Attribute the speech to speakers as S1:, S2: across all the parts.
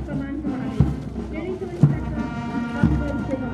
S1: Come on for army. Training to instructor Ramdel Seva.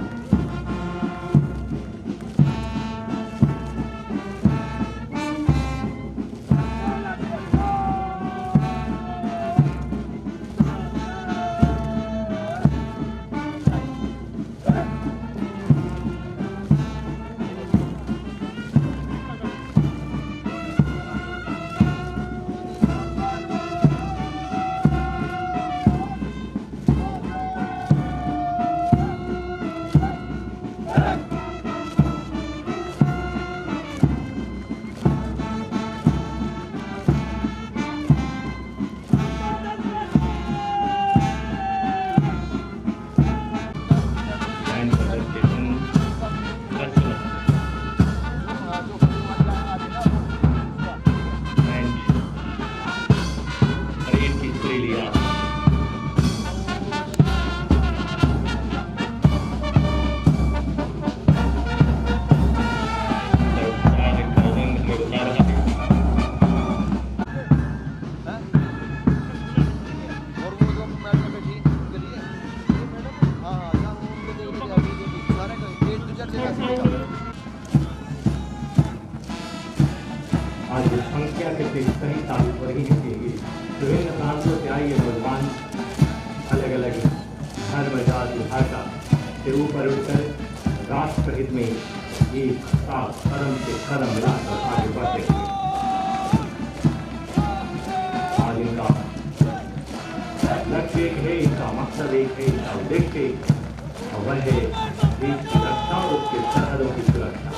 S2: आज संख्या के सही तारीख पर ही निकलेगी। विभिन्न प्रांतों से आए ये नौजवान अलग अलग धर्म जाति भाषा से ऊपर उठकर राष्ट्र हित में एक साथ कदम से कदम मिलाकर आगे बढ़ रहे हैं। आज इनका लक्ष्य एक है, इनका मकसद एक है, इनका उद्देश्य और वह है देश की रक्षा और उसके सरहदों की सुरक्षा।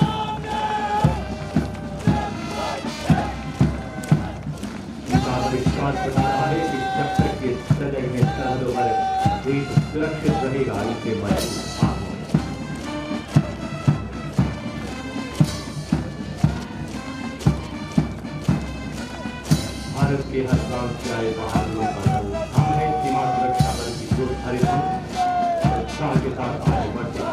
S2: विश्वास बताता है कि जब तक ये सजग में सरहदों पर देश सुरक्षित रहेगा, इसे मजबूत आत्मा भारत के हर प्रांत से आए बहादुरों का दल हमने सीमा सुरक्षा बल की जो हरित उत्साह के साथ आगे बढ़ते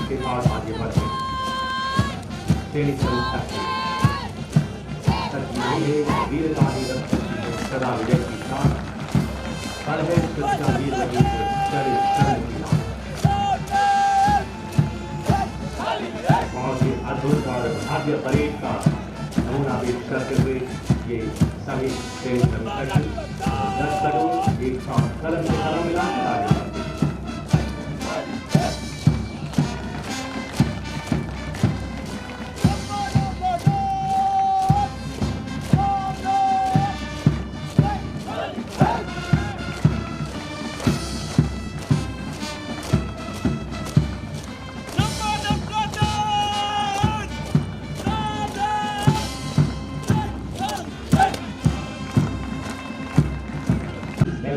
S2: के साथ आगे बढ़ते वीरता ही सदा विजय की शान पर है सच्चा वीर लगी चले चरण की बहुत ही अद्भुत और भव्य परेड का नमूना पेश करते हुए ये सभी दर्शकों एक साथ कदम से कदम मिलाकर आगे बढ़ते।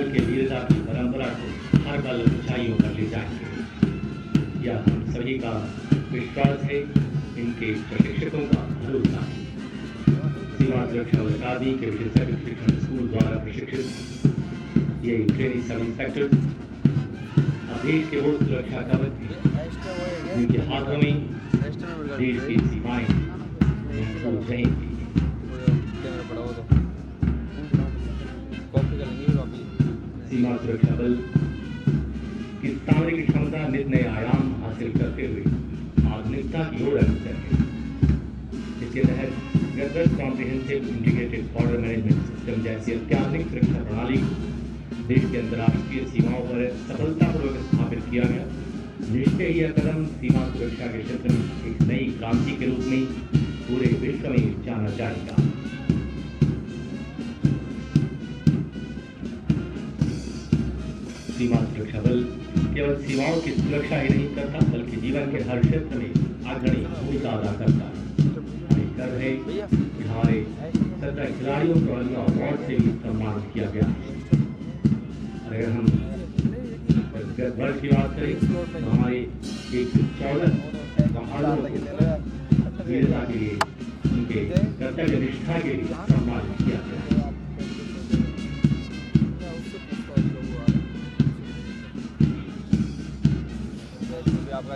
S2: के वीरता की परंपरा को हर पल ऊंचाइयों पर ले जाएंगे, यह हम सभी का विश्वास है, इनके प्रशिक्षकों का भरोसा है। सीमा सुरक्षा अकादमी के विशेषज्ञ प्रशिक्षण स्कूल द्वारा प्रशिक्षित ये ट्रेनी सब इंस्पेक्टर अब देश के वो सुरक्षा कवच हैं जिनके हाथों में देश की सीमाएं महफूज रहेंगी। सीमा सुरक्षा बल की सामरिक क्षमता नित नए आयाम हासिल करते हुए आधुनिकता की ओर अग्रसर है। इसके तहत वेदर्स comprehensive integrated border management system जैसी अत्याधुनिक सुरक्षा प्रणाली देश के अंतर्राष्ट्रीय सीमाओं पर सफलतापूर्वक स्थापित किया गया। निश्चय यह कदम सीमा सुरक्षा के क्षेत्र में एक नई क्रांति के रूप में पूरे विश्व में जाना जाएगा। सीमा सुरक्षा बल केवल सीमाओं की सुरक्षा ही नहीं करता बल्कि जीवन के हर क्षेत्र में अग्रणी भूमिका अदा करता है। हमें गर्व है कि हमारे 17 खिलाड़ियों को अवार्ड से भी सम्मानित किया गया है। अगर हम वर्ष की बात करें तो हमारे 114 बहादुरों को वीरता के लिए उनके कर्तव्य निष्ठा के लिए सम्मानित किया गया है।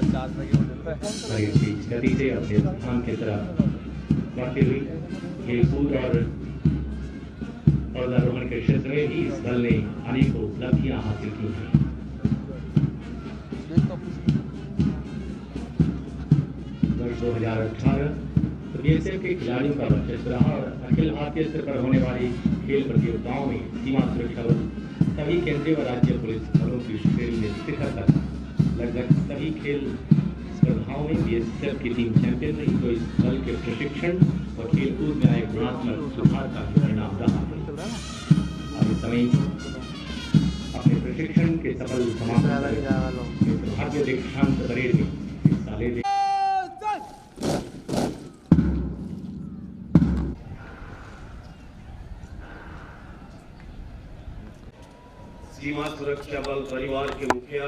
S2: परेड की गति से अपने स्थान की तरफ बढ़ती हुई खेलकूद और पर्वतारोहण के क्षेत्र में भी इस दल ने अनेकों उपलब्धियां हासिल की हैं। वर्ष 2018 बीएसएफ के खिलाड़ियों का वर्चस्व रहा और अखिल भारतीय स्तर पर होने वाली खेल प्रतियोगिताओं में सीमा सुरक्षा बल सभी केंद्रीय व राज्य पुलिस बलों की श्रेणी में शिखर तक लगभग सभी खेल स्पर्धाओं में बीएसएफ की टीम चैंपियन रही, जो इस बल के प्रशिक्षण और खेलकूद में आए गुणात्मक सुधार का परिणाम रहा है। अब इस समय अपने प्रशिक्षण के सफल समापन भारतीय दीक्षांत परेड में हिस्सा ले
S3: सीमा सुरक्षा बल परिवार के मुखिया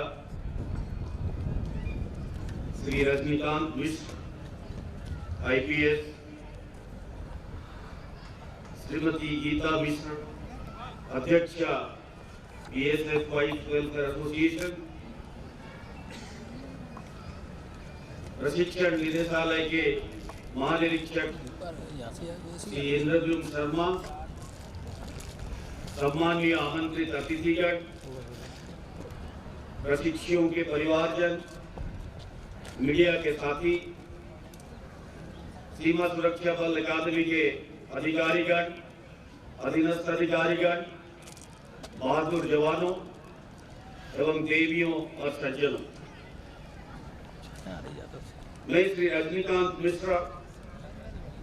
S3: श्री रजनीकांत मिश्र आईपीएस, श्रीमती गीता मिश्र अध्यक्षा बीएसएफ वाइफ वेलफेयर एसोसिएशन, प्रशिक्षण निदेशालय के महानिरीक्षक श्री इंद्रद्युम्न शर्मा, सम्मानीय आमंत्रित अतिथिगण, प्रशिक्षुओं के परिवारजन, मीडिया के साथी, सीमा सुरक्षा बल अकादमी के अधिकारीगण, अधीनस्थ अधिकारीगण, बहादुर जवानों एवं देवियों और सज्जनों, मैं श्री रजनीकांत मिश्रा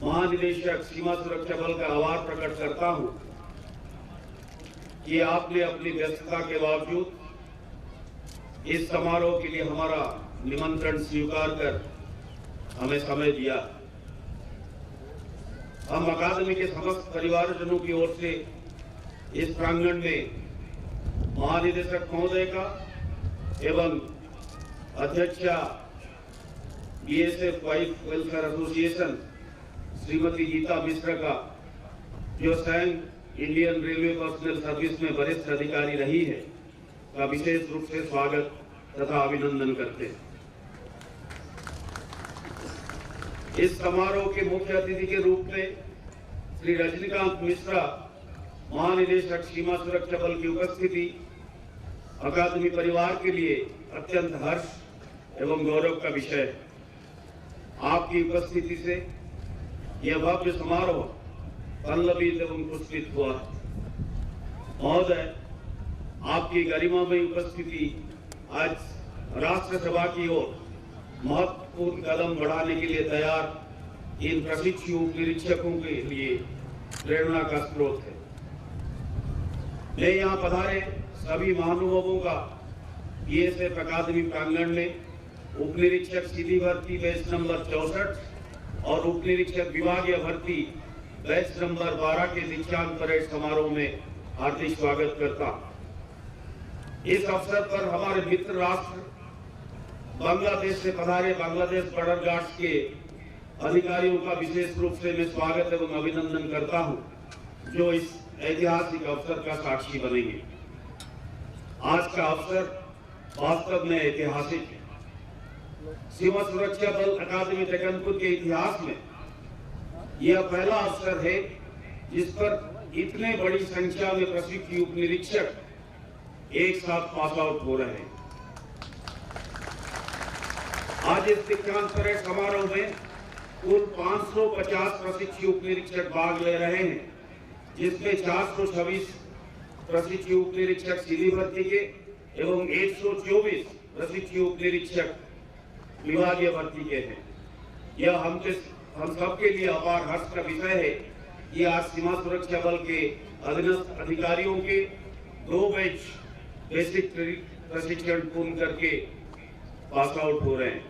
S3: महानिदेशक सीमा सुरक्षा बल का आभार प्रकट करता हूं कि आपने अपनी व्यस्तता के बावजूद इस समारोह के लिए हमारा निमंत्रण स्वीकार कर हमें समय दिया। हम अकादमी के समस्त परिवारजनों की ओर से इस प्रांगण में महानिदेशक महोदय का एवं अध्यक्षा BSF wife welfare association Shrimati Geeta Mishra का, जो स्वयं इंडियन रेलवे पर्सनल सर्विस में वरिष्ठ अधिकारी रही है, का विशेष रूप से स्वागत तथा अभिनंदन करते हैं। इस समारोह के मुख्य अतिथि के रूप में श्री रजनीकांत मिश्रा महानिदेशक सीमा सुरक्षा बल की उपस्थिति अकादमी परिवार के लिए अत्यंत हर्ष एवं गौरव का विषय है। आपकी उपस्थिति से यह भव्य समारोह पल्लवित एवं पुष्पित हुआ। महोदय, आपकी गरिमामयी उपस्थिति आज राष्ट्रसभा की ओर महत्वपूर्ण कदम बढ़ाने के लिए तैयार इन प्रशिक्षु निरीक्षकों के लिए प्रेरणा का स्रोत है। मैं यहाँ पधारे सभी महानुभावों का बीएसएफ अकादमी प्रांगण में उप निरीक्षक सीधी भर्ती बैच नंबर 64 और उप निरीक्षक विभागीय भर्ती बैच नंबर 12 के दीक्षांत परेड समारोह में हार्दिक स्वागत करता। इस अवसर पर हमारे मित्र राष्ट्र बांग्लादेश से पधारे बांग्लादेश बॉर्डर गार्ड्स के अधिकारियों का विशेष रूप से मैं स्वागत एवं अभिनंदन करता हूं, जो इस ऐतिहासिक अवसर का साक्षी बनेंगे। आज का अवसर वास्तव में ऐतिहासिक है। सीमा सुरक्षा बल अकादमी टेकनपुर के इतिहास में यह पहला अवसर है जिस पर इतने बड़ी संख्या में प्रशिक्षु उप निरीक्षक एक साथ पास आउट हो रहे हैं। आज इस दीक्षांत परेड समारोह में कुल 550 प्रशिक्षु उप निरीक्षक भाग ले रहे हैं, जिसमें 426 प्रशिक्षु उप निरीक्षक सीधी भर्ती के एवं 124 प्रशिक्षु उप निरीक्षक विभागीय भर्ती के हैं। यह हम सबके लिए अपार हर्ष का विषय है कि आज सीमा सुरक्षा बल के अधीनस्थ अधिकारियों के 2 बैच बेसिक प्रशिक्षण पूर्ण करके पास आउट हो रहे हैं।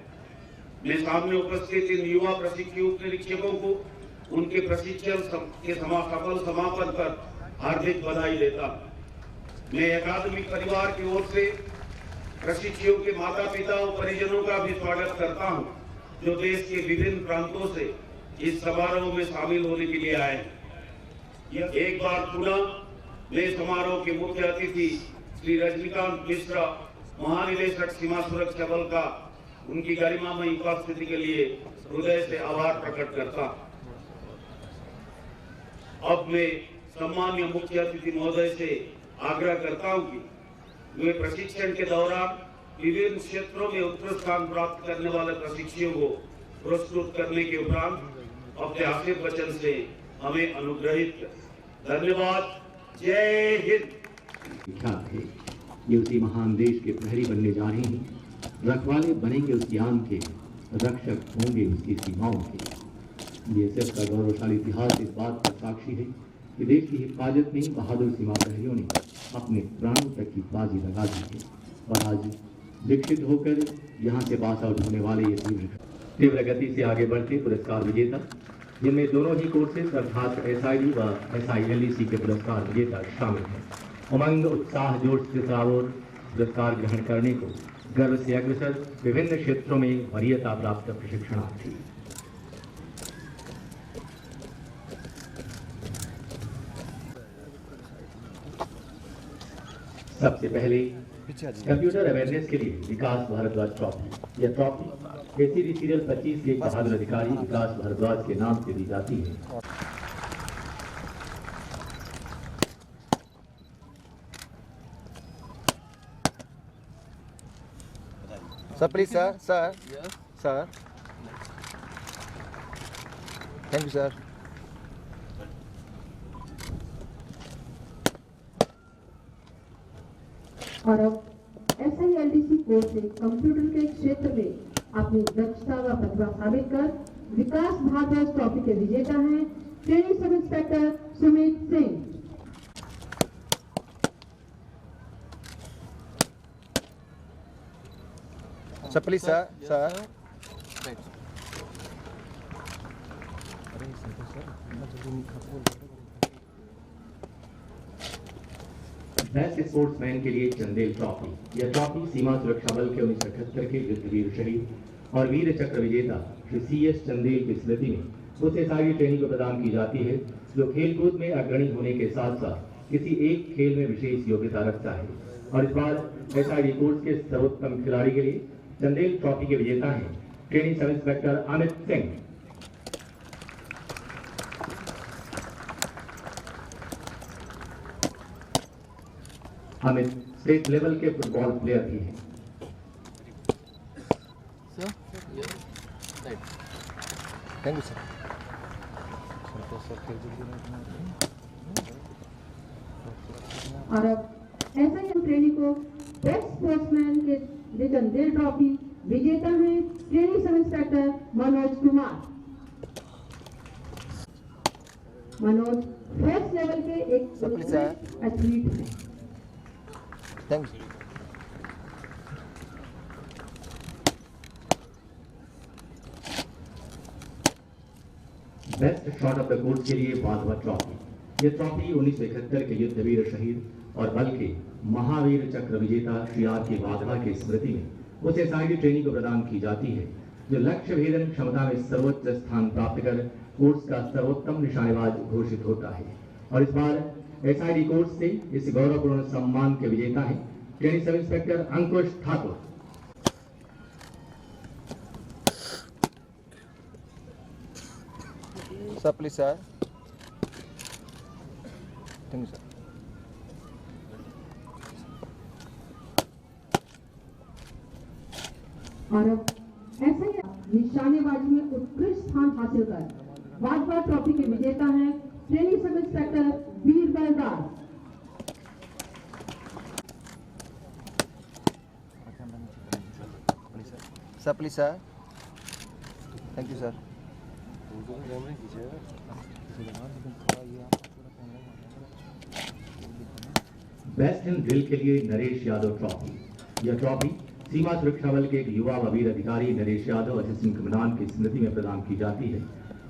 S3: मैं सामने उपस्थित इन युवा प्रशिक्षु उप निरीक्षकों को उनके प्रशिक्षण के सफल समापन पर हार्दिक बधाई देता हूं। मैं अकादमिक परिवार की ओर से प्रशिक्षुओं के माता पिता और परिजनों का भी स्वागत करता हूं, जो देश के विभिन्न प्रांतों से इस समारोह में शामिल होने के लिए आए हैं। एक बार पुनः मैं समारोह के मुख्य अतिथि श्री रजनीकांत मिश्रा महानिदेशक सीमा सुरक्षा बल का उनकी गरिमामयी उपस्थिति के लिए हृदय से आभार प्रकट करता हूं। अब मैं सम्मानीय मुख्य अतिथि महोदय से आग्रह करता हूं कि वे प्रशिक्षण के दौरान विभिन्न क्षेत्रों में उत्कृष्ट स्थान प्राप्त करने वाले प्रशिक्षुओं को पुरस्कृत करने के उपरांत अपने आखिरी वचन से हमें अनुग्रहित करें। धन्यवाद। जय हिंद।
S2: ख्यात है ये उसी महान देश के प्रहरी बनने जा रहे हैं, रखवाले बनेंगे उस यान के, रक्षक होंगे उसकी सीमाओं के। बीएसएफ का गौरवशाली इतिहास इस बात का साक्षी है कि देश की हिफाजत में बहादुर सीमा प्रहरियों ने अपने प्राणों तक की बाजी लगा दी है और आज विकसित होकर यहाँ से पास आउट होने वाले ये तीव्र गति से आगे बढ़ते पुरस्कार विजेता, जिनमें दोनों ही कोर्सेज अर्थात SID व SILEC के पुरस्कार विजेता शामिल हैं। उमंग, उत्साह, जोश के साथ पुरस्कार ग्रहण करने को गर्व से अग्रसर विभिन्न क्षेत्रों में वरीयता प्राप्त प्रशिक्षणार्थी। सबसे पहले कंप्यूटर अवेयरनेस के लिए विकास भारद्वाज ट्रॉफी। यह ट्रॉफी एसीडी सीरियल 25 के बहादुर अधिकारी विकास भारद्वाज के नाम से दी जाती है।
S4: Sir, please, sir. Sir. Yes. Sir. Thank you, sir.
S5: और अब SILDC कोर्स से कंप्यूटर के क्षेत्र में अपनी दक्षता व प्रतिभा साबित कर विकास भारद्वाज ट्रॉफी के विजेता हैं training sub inspector Sumit Singh.
S4: Sir, please, sir. Sir.
S2: Best sportsman के लिए चंदेल ट्रॉफी। यह ट्रॉफी सीमा सुरक्षा बल के 1978 के युद्धवीर शहीद और वीर चक्र विजेता श्री CS चंदेल की स्मृति में उस SID ट्रेनिंग को प्रदान की जाती है जो खेलकूद में अग्रणी होने के साथ साथ किसी एक खेल में विशेष योग्यता रखता है। और इस बार SID कोर्स के सर्वोत्तम खिलाड़ी के लिए चंदेल ट्रॉफी के विजेता हैं training sub inspector Amit Singh. Amit state level के फुटबॉल प्लेयर भी हैं।
S4: Thank you, sir.
S5: और अब SIL ट्रेनिंग को बेस्ट स्पोर्ट्समैन के लिए चंदेल ट्रॉफी विजेता हैं training sub inspector Manoj Kumar. Manoj first level के एक एथलीट हैं।
S4: Thank you.
S2: Best shot of the course के लिए वाधवा ट्रॉफी। यह ट्रॉफी 1971 के युद्धवीर शहीद और बल के महावीर चक्र विजेता श्री R.K. वाधवा की स्मृति में उस SID ट्रेनिंग को प्रदान की जाती है जो लक्ष्य भेदन क्षमता में सर्वोच्च स्थान प्राप्त कर कोर्स का सर्वोत्तम निशानेबाज घोषित होता है। और इस बार SID कोर्स से इस गौरवपूर्ण सम्मान के विजेता हैं training sub inspector Ankush Thakur.
S4: Sir, please, sir. Thank you, sir.
S5: और अब SIL निशानेबाजी में उत्कृष्ट स्थान हासिल कर वाधवा ट्रॉफी के विजेता हैं training sub inspector Veer Baldas.
S4: Sir, please, sir. Thank you, sir.
S2: Best in drill के लिए नरेश यादव ट्रॉफी। यह ट्रॉफी सीमा सुरक्षा बल के एक युवा व वीर अधिकारी नरेश यादव असिस्टेंट कमांडेंट की स्मृति में प्रदान की जाती है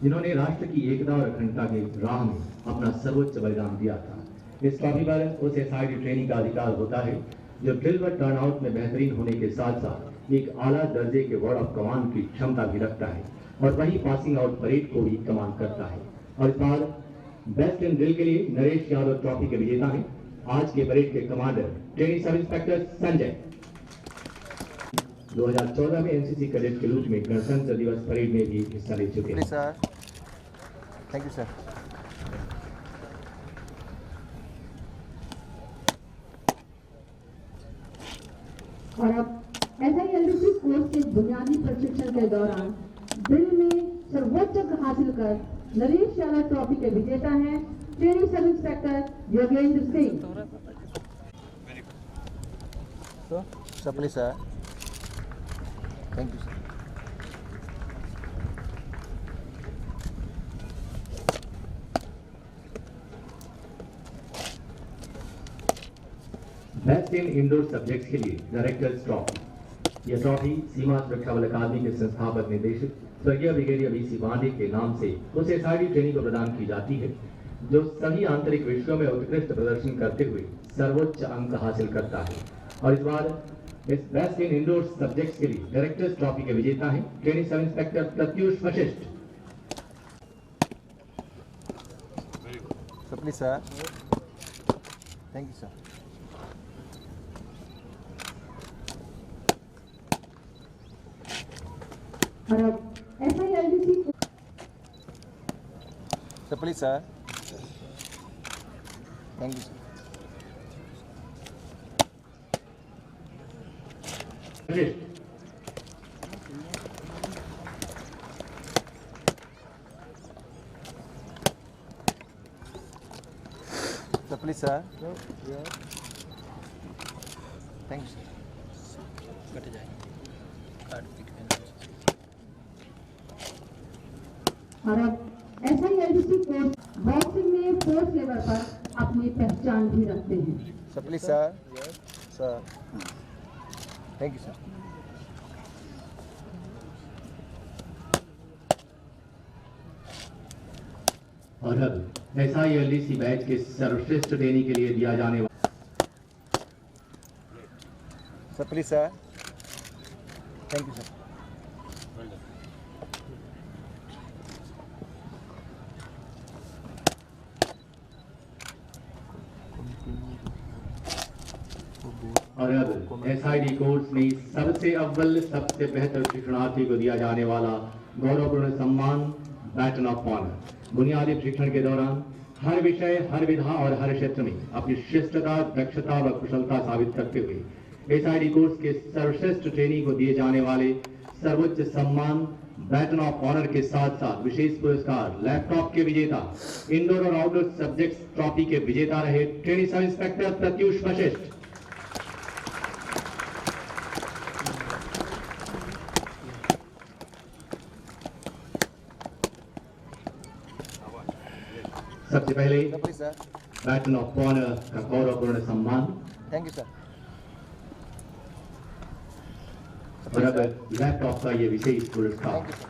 S2: जिन्होंने राष्ट्र की एकता और अखंडता के राह में अपना सर्वोच्च बलिदान दिया था। इस ट्रॉफी पर उस SID ट्रेनिंग का अधिकार होता है जो ड्रिल व टर्नआउट में बेहतरीन होने के साथ साथ एक आला दर्जे के वर्ड ऑफ कमांड की क्षमता भी रखता है और वही पासिंग आउट परेड को भी कमांड करता है। और इस बार बेस्ट इन ड्रिल के लिए नरेश यादव ट्रॉफी के विजेता हैं आज के परेड के commander training sub inspector Sanjay. 2014 में एनसीसी कैडेट के रूप में गणतंत्र दिवस परेड में भी हिस्सा ले चुके हैं।
S4: Please, sir. Thank you, sir.
S5: और अब SILDC कोर्स के बुनियादी प्रशिक्षण के दौरान ड्रिल में सर्वोच्च अंक हासिल कर नरेश यादव ट्रॉफी के विजेता हैं training sub inspector Yogendra Singh.
S4: Sir, please, sir. Thank you, sir.
S2: Best in indoor subjects के लिए डायरेक्टर्स ट्रॉफी। यह ट्रॉफी सीमा सुरक्षा बल अकादमी के संस्थापक निदेशक स्वर्गीय ब्रिगेडियर वीसी पांडे के नाम से उस एसआईडी ट्रेनिंग को प्रदान की जाती है जो सभी आंतरिक विषयों में उत्कृष्ट प्रदर्शन करते हुए सर्वोच्च अंक हासिल करता है। और इस बार इस बेस्ट इन इंडोर सब्जेक्ट्स के लिए डायरेक्टर्स ट्रॉफी के विजेता हैं training sub inspector Pratyush Vashishtha.
S4: Sir, please, sir. Thank you, sir.
S5: और अब SILDC
S4: Sir, please, sir. Thank you, sir.
S2: Vashishtha.
S4: Sir, please, sir. Thank you, sir.
S5: और अब SILDC कोर्स बॉक्सिंग में फोर्थ लेवल पर अपनी पहचान भी रखते हैं।
S4: Sir, please, sir. Sir. Thank you, sir.
S2: और अब SILDC बैच के सर्वश्रेष्ठ ट्रेनिंग के लिए दिया जाने वाला
S4: Sir, please, sir. Thank you, sir.
S2: और अब SID कोर्स में सबसे अव्वल सबसे बेहतर शिक्षणार्थी को दिया जाने वाला गौरवपूर्ण सम्मान बैटन ऑफ ऑनर। बुनियादी प्रशिक्षण के दौरान हर विषय, हर विधा और हर क्षेत्र में अपनी शिष्टता, दक्षता व कुशलता साबित करते हुए SID कोर्स के सर्वश्रेष्ठ ट्रेनी को दिए जाने वाले सर्वोच्च सम्मान बैटन ऑफ ऑनर के साथ साथ विशेष पुरस्कार लैपटॉप के विजेता, इंडोर और आउटडोर सब्जेक्ट्स ट्रॉफी के विजेता रहे trainee sub inspector Pratyush Vashishtha. सबसे पहले
S4: Sir, please, sir.
S2: Baton of honour का गौरवपूर्ण सम्मान
S4: Thank you, sir.
S2: और अब लैपटॉप का ये विशेष पुरस्कार।
S4: Thank you, sir.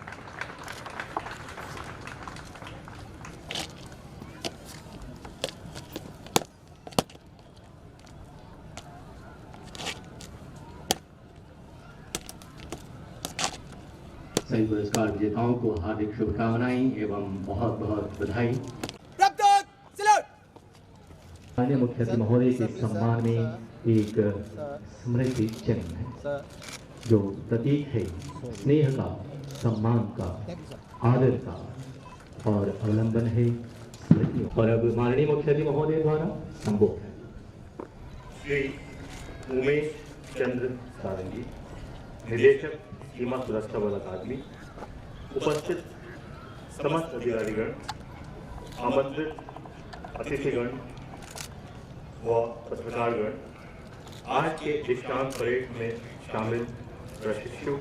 S2: सभी पुरस्कार विजेताओं को हार्दिक शुभकामनाएं एवं बहुत बहुत बधाई। माननीय मुख्य अतिथि महोदय के सम्मान में एक स्मृति चिन्ह है
S4: Sir.
S2: जो प्रतीक है स्नेह का, सम्मान का, आदर का और अवलंबन है स्मृतियों। और अब माननीय मुख्य अतिथि महोदय द्वारा संबोधन।
S6: श्री उमेश चंद्र सारंगी, निदेशक सीमा सुरक्षा बल अकादमी, उपस्थित समस्त अधिकारीगण, आमंत्रित अतिथिगण व पत्रकारगण, आज के दीक्षांत परेड में शामिल प्रशिक्षु